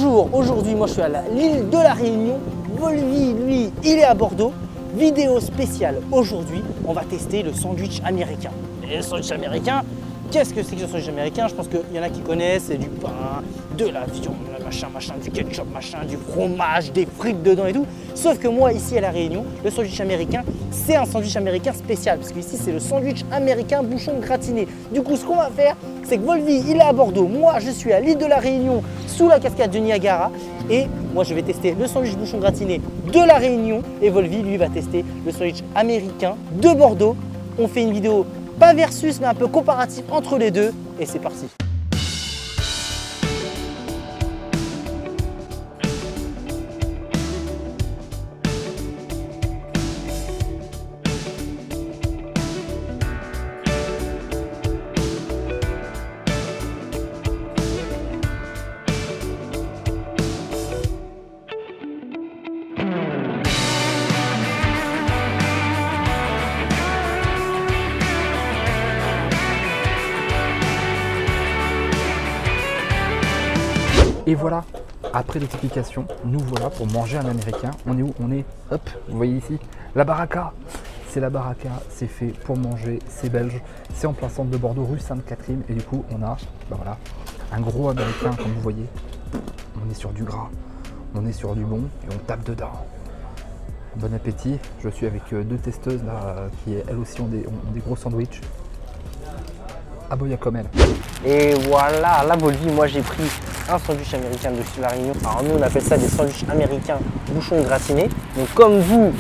Bonjour, aujourd'hui moi je suis à l'île de la Réunion. Volvi, lui, il est à Bordeaux. Vidéo spéciale aujourd'hui, on va tester le sandwich américain. Et le sandwich américain, qu'est-ce que c'est que le sandwich américain? Je pense qu'il y en a qui connaissent, c'est du pain, de la viande, machin, du ketchup, machin, du fromage, des frites dedans et tout. Sauf que moi, ici à La Réunion, le sandwich américain, c'est un sandwich américain spécial. Parce qu'ici, c'est le sandwich américain bouchon gratiné. Du coup, ce qu'on va faire, c'est que Volvi, il est à Bordeaux. Moi, je suis à l'île de la Réunion, sous la cascade de Niagara. Et moi, je vais tester le sandwich bouchon gratiné de la Réunion. Et Volvi, lui, va tester le sandwich américain de Bordeaux. On fait une vidéo pas versus, mais un peu comparatif entre les deux. Et c'est parti. Et voilà, après l'explication, nous voilà pour manger un américain. On est où? On est, hop, vous voyez ici, la Baraka. C'est la Baraka, c'est fait pour manger, c'est belge. C'est en plein centre de Bordeaux, rue Sainte-Catherine. Et du coup, on a, voilà, un gros américain, comme vous voyez. On est sur du gras, on est sur du bon et on tape dedans. Bon appétit. Je suis avec deux testeuses là, qui elles aussi ont des gros sandwichs. Aboya comme elle. Et voilà, la Volvi, moi j'ai pris un sandwich américain de la Réunion. Alors nous on appelle ça des sandwichs américains bouchons gratinés. Donc comme vous,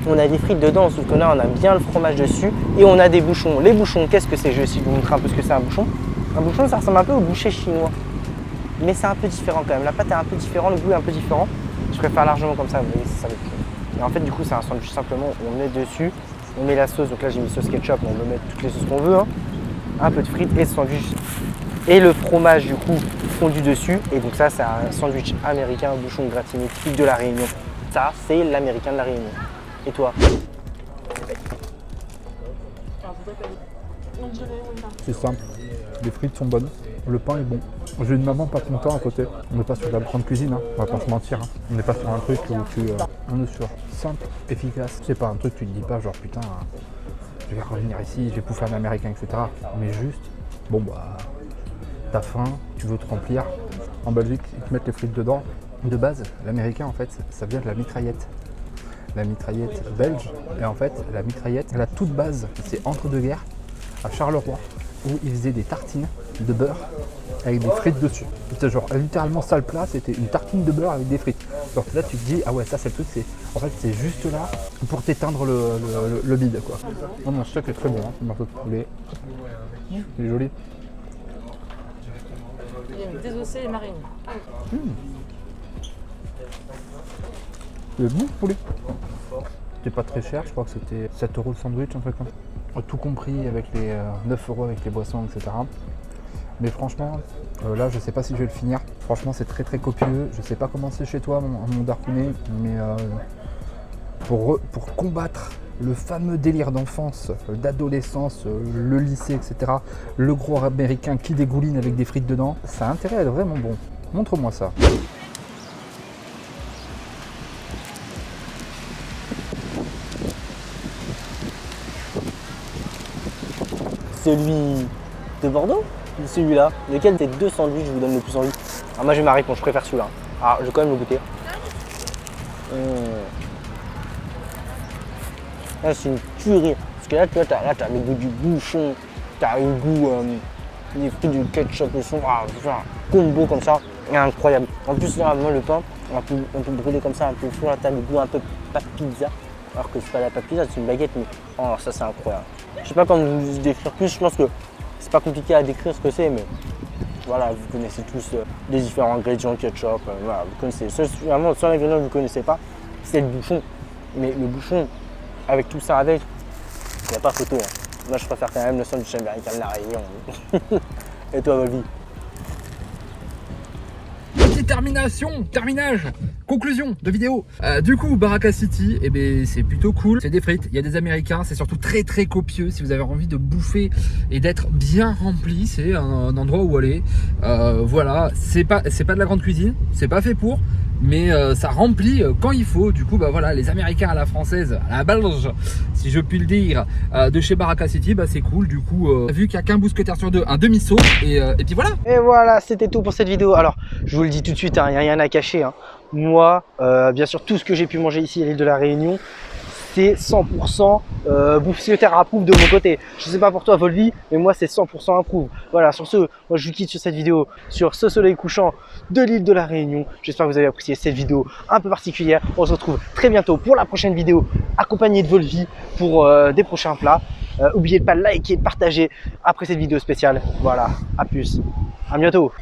on a des frites dedans, sauf que là on a bien le fromage dessus. Et on a des bouchons. Les bouchons, qu'est-ce que c'est? Je vais essayer de vous montrer un peu ce que c'est un bouchon. Un bouchon, ça ressemble un peu au boucher chinois. Mais c'est un peu différent quand même. La pâte est un peu différente, le goût est un peu différent. Je préfère largement comme ça, vous voyez, c'est ça le truc. Et en fait du coup c'est un sandwich simplement, on met dessus, on met la sauce. Donc là j'ai mis sauce ketchup, mais on peut mettre toutes les sauces qu'on veut. Hein. Un peu de frites et sandwich et le fromage du coup fondu dessus. Et donc ça c'est un sandwich américain bouchon gratiné typique de la Réunion. Ça c'est l'américain de la Réunion. Et toi? C'est simple, les frites sont bonnes, le pain est bon. J'ai une maman pas content à côté. On n'est pas sur de la grande cuisine, hein. On va pas se mentir. Hein. On n'est pas sur un truc où on est sur simple, efficace. C'est pas un truc que tu te dis pas genre putain, je vais revenir ici, je vais bouffer un américain, etc. Mais juste, bon bah, t'as faim, tu veux te remplir. En Belgique, ils te mettent les frites dedans. De base, l'américain en fait, ça vient de la mitraillette. La mitraillette belge. Et en fait, la mitraillette, la toute base, c'est entre deux guerres, à Charleroi, où ils faisaient des tartines de beurre avec des frites dessus. C'était genre littéralement ça le plat, c'était une tartine de beurre avec des frites. Donc là tu te dis ah ouais ça c'est le truc, en fait c'est juste là pour t'éteindre le bide quoi. Non mon steak est très bon, hein. Le morceau de poulet. Il est joli. Il est désossé et mariné. Le bon poulet. C'était pas très cher, je crois que c'était 7 € le sandwich, un truc comme ça. Tout compris avec les 9 € avec les boissons, etc. Mais franchement, là je sais pas si je vais le finir. Franchement c'est très très copieux. Je sais pas comment c'est chez toi mon Darkounet, mais pour combattre le fameux délire d'enfance, d'adolescence, le lycée, etc. Le gros américain qui dégouline avec des frites dedans, ça a intérêt à être vraiment bon. Montre-moi ça. Celui de Bordeaux ou celui-là? Lequel des deux sandwichs vous donne le plus envie? Alors moi j'ai ma réponse, je préfère celui-là. Alors je vais quand même le goûter. Là c'est une tuerie. Parce que là tu vois, t'as le goût du bouchon, t'as le goût des frites du ketchup, le son, c'est un combo comme ça, incroyable. En plus là moi le pain, un peu brûlé comme ça, un peu chaud, là t'as le goût un peu pâte pizza. Alors que c'est pas la pâte pizza, c'est une baguette, mais oh ça c'est incroyable. Je sais pas comment vous décrire plus, je pense que c'est pas compliqué à décrire ce que c'est, mais voilà, vous connaissez tous les différents ingrédients ketchup, voilà, vous connaissez. Vraiment, le seul ingrédient que vous ne connaissez pas, c'est le bouchon. Mais le bouchon, avec tout ça avec, il n'y a pas photo. Hein. Moi je préfère quand même le sandwich américain de la Réunion. Et toi Volvi? terminage, conclusion de vidéo. Du coup, Baraka City, eh ben, c'est plutôt cool. C'est des frites, il y a des Américains, c'est surtout très copieux. Si vous avez envie de bouffer et d'être bien rempli, c'est un endroit où aller. Voilà, c'est pas de la grande cuisine, c'est pas fait pour, mais ça remplit quand il faut. Du coup, bah voilà, les Américains à la française, à la belge, si je puis le dire, de chez Baraka City, bah c'est cool. Du coup, vu qu'il n'y a qu'un mousquetaire sur deux, un demi-saut, et puis voilà. Et voilà, c'était tout pour cette vidéo. Alors, je vous le dis tout de suite, il n'y a rien à cacher. Moi, bien sûr, tout ce que j'ai pu manger ici à l'île de la Réunion, c'est 100% mousquetaire approuve de mon côté. Je sais pas pour toi, Volvi, mais moi, c'est 100% approuve. Voilà, sur ce, moi, je vous quitte sur cette vidéo, sur ce soleil couchant de l'île de la Réunion. J'espère que vous avez apprécié cette vidéo un peu particulière. On se retrouve très bientôt pour la prochaine vidéo, accompagnée de Volvi pour des prochains plats. N'oubliez pas de liker et de partager après cette vidéo spéciale. Voilà, à plus, à bientôt.